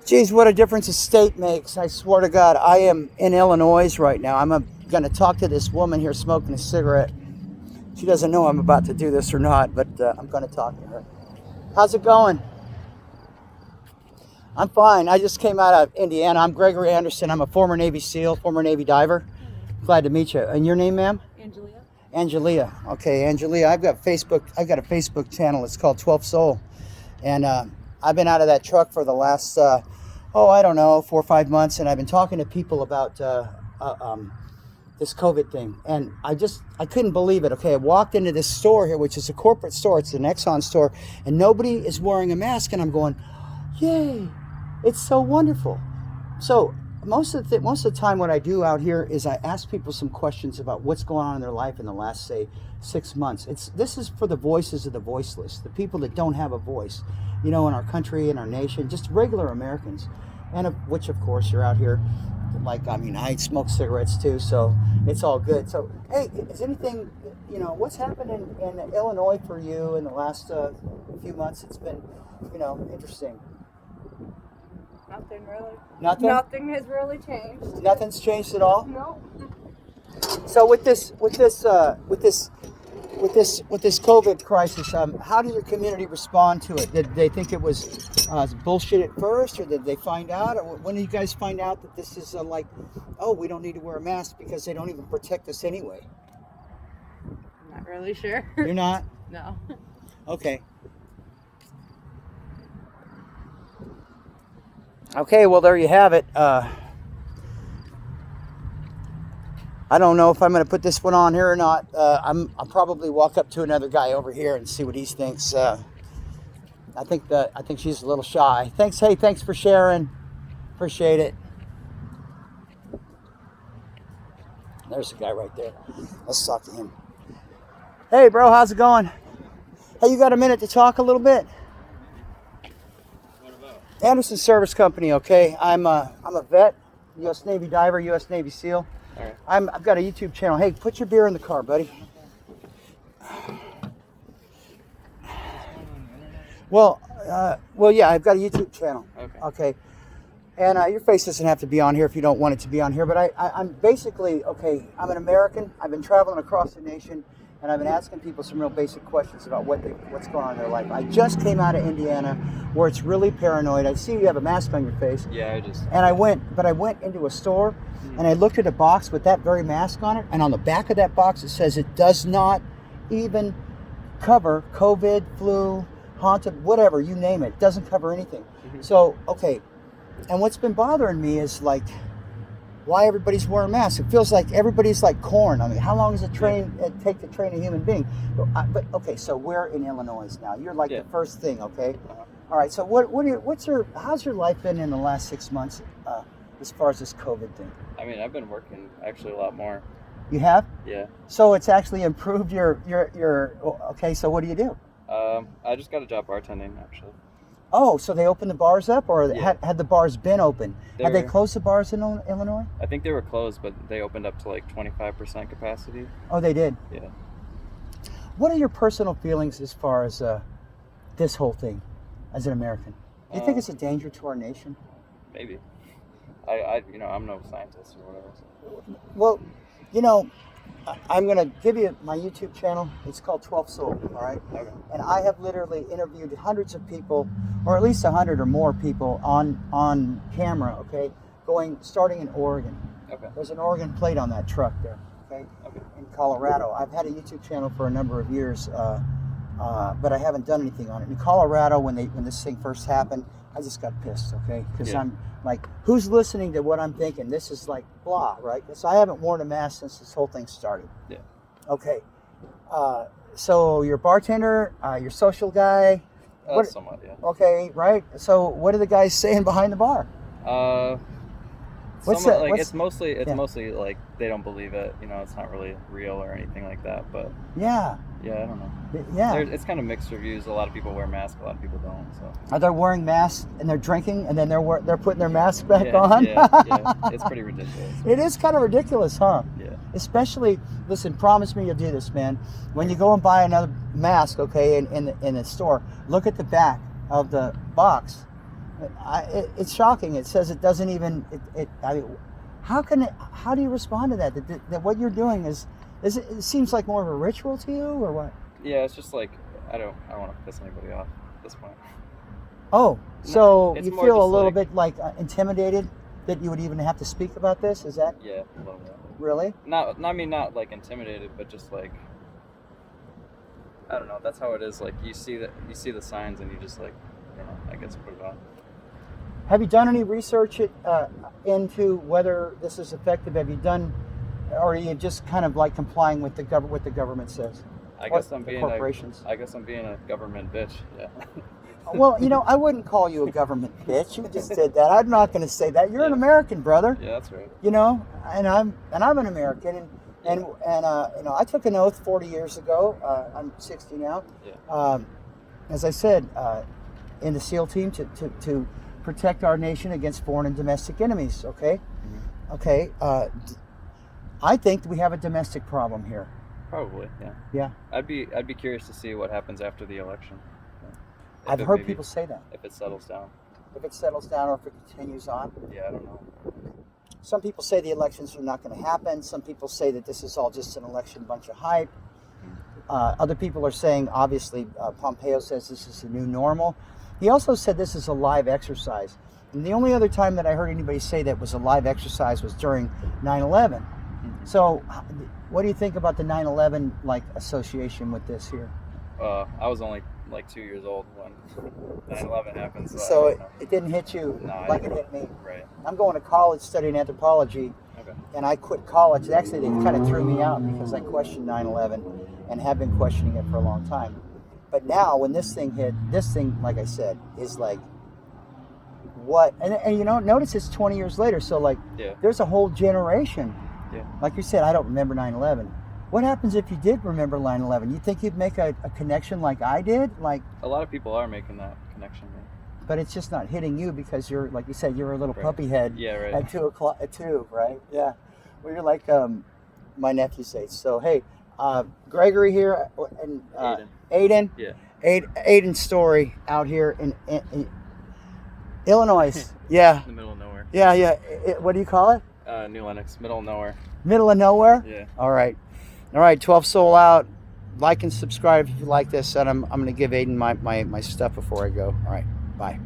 Geez, what a difference a state makes. I swear to God, I am in Illinois right now. I'm going to talk to this woman here smoking a cigarette. She doesn't know I'm about to do this or not, but I'm going to talk to her. How's it going? I'm fine. I just came out of Indiana. I'm Gregory Anderson. I'm a former Navy SEAL, former Navy diver. Glad to meet you. And your name, ma'am? Angelia. Angelia. Okay, Angelia. I've got a Facebook channel. It's called 12 Soul. And I've been out of that truck for the last, I don't know, 4 or 5 months. And I've been talking to people about this COVID thing. And I couldn't believe it. Okay, I walked into this store here, which is a corporate store. It's an Exxon store. And nobody is wearing a mask. And I'm going, yay, it's so wonderful. So most of the time what I do out here is I ask people some questions about what's going on in their life in the last, say, 6 months. This is for the voices of the voiceless, the people that don't have a voice, in our country, in our nation, just regular Americans, and which of course you're out here. I smoke cigarettes too, so it's all good. So hey, is anything, what's happened in Illinois for you in the last few months? It's been, interesting. Nothing really. Nothing? Nothing has really changed. Nothing's changed at all? No. So with this COVID crisis, how did your community respond to it? Did they think it was bullshit at first, or did they find out? Or when did you guys find out that this is we don't need to wear a mask because they don't even protect us anyway? I'm not really sure. You're not? No. Okay. Okay, well, there you have it. I don't know if I'm going to put this one on here or not. I'll probably walk up to another guy over here and see what he thinks. I think she's a little shy. Thanks. Hey, thanks for sharing. Appreciate it. There's a guy right there. Let's talk to him. Hey, bro, how's it going? Hey, you got a minute to talk a little bit? Anderson Service Company, okay. I'm a vet, U.S. Navy diver, U.S. Navy SEAL. All right. I've got a YouTube channel. Hey, put your beer in the car, buddy. Well, yeah, I've got a YouTube channel. Okay. And your face doesn't have to be on here if you don't want it to be on here. But I'm basically, I'm an American. I've been traveling across the nation. And I've been asking people some real basic questions about what's going on in their life. I just came out of Indiana, where it's really paranoid. I see you have a mask on your face. Yeah, And I went into a store, and I looked at a box with that very mask on it, and on the back of that box it says it does not even cover COVID, flu, haunted, whatever, you name it. It doesn't cover anything. Mm-hmm. So, and what's been bothering me is why everybody's wearing masks. It feels like everybody's like corn. I mean, how long does it take to train a human being? So we're in Illinois now. You're the first thing, okay? All right. So how's your life been in the last 6 months as far as this COVID thing? I mean, I've been working actually a lot more. You have? Yeah. So it's actually improved your okay. So what do you do? I just got a job bartending actually. Oh, so they opened the bars up, or had the bars been open? Had they closed the bars in Illinois? I think they were closed, but they opened up to 25% capacity. Oh, they did? Yeah. What are your personal feelings as far as this whole thing as an American? Do you think it's a danger to our nation? Maybe. I'm no scientist or whatever. So. Well, I'm going to give you my YouTube channel. It's called 12 Soul, all right? Okay. And I have literally interviewed hundreds of people, or at least 100 or more people on camera, okay, starting in Oregon. Okay. There's an Oregon plate on that truck there, okay, in Colorado. I've had a YouTube channel for a number of years, but I haven't done anything on it. In Colorado, when this thing first happened, I just got pissed, okay? Because I'm like, who's listening to what I'm thinking? This is like blah, right? So I haven't worn a mask since this whole thing started. Yeah. Okay. So you're a bartender, you're a social guy. Somewhat, yeah. Okay, right. So what are the guys saying behind the bar? It's mostly like they don't believe it. It's not really real or anything like that. But yeah, I don't know. Yeah, it's kind of mixed reviews. A lot of people wear masks, a lot of people don't. So are they wearing masks and they're drinking and then they're putting their masks back on? Yeah, it's pretty ridiculous. It is kind of ridiculous, huh? Yeah. Especially, listen, promise me you'll do this, man. When you go and buy another mask, okay, in the store, look at the back of the box. It's shocking. It says it doesn't even. How do you respond to that? That what you're doing it seems like more of a ritual to you, or what? Yeah, it's just like I don't want to piss anybody off at this point. Oh, No, so it's you more feel a just little like- bit like intimidated that you would even have to speak about this? Is that Yeah, a little bit. really? Not I mean not like intimidated, but just like I don't know. That's how it is. Like you see the signs, and you just like I guess put it on. Have you done any research into whether this is effective? Have you done, or are you just kind of like complying with what the government says? I guess I'm The being corporations. I guess I'm being a government bitch. Yeah. Well, I wouldn't call you a government bitch. You just did that. I'm not going to say that. You're an Yeah. American, brother. Yeah, that's right. And I'm an American, and I took an oath 40 years ago. I'm 60 now. Yeah. As I said, in the SEAL team to protect our nation against foreign and domestic enemies. Okay. Mm-hmm. Okay. I think that we have a domestic problem here. Probably. Yeah. Yeah. I'd be curious to see what happens after the election. If I've it heard maybe- people say that. if it settles down. If it settles down or if it continues on. Yeah, I don't know. Some people say the elections are not going to happen. Some people say that this is all just an election bunch of hype. Other people are saying, obviously, Pompeo says this is the new normal. He also said this is a live exercise. And the only other time that I heard anybody say that was a live exercise was during 9/11. So what do you think about the 9/11 association with this here? I was only like 2 years old when 9/11 happened. So, I So don't know. it didn't hit you No, like it hit me. Right. I'm going to college studying anthropology. Okay. And I quit college. Actually, they kind of threw me out because I questioned 9/11 and have been questioning it for a long time. But now, when this thing hit, like I said, is like what? And notice it's 20 years later. So Yeah. there's a whole generation. Yeah. Like you said, I don't remember 9/11. What happens if you did remember 9/11? You think you'd make a connection like I did? A lot of people are making that connection. Yeah. But it's just not hitting you because you're, like you said, you're a little Right. puppy head. Yeah, right. At 2:00, at 2, right? Yeah. Well, you're like my nephew's age. So, hey, Gregory here and Aden. Yeah. Aden's story out here in Illinois. Yeah. In the middle of nowhere. Yeah. What do you call it? New Lenox, middle of nowhere. Middle of nowhere? Yeah. All right. 12 Soul out. Like and subscribe if you like this. And I'm going to give Aden my stuff before I go. All right. Bye.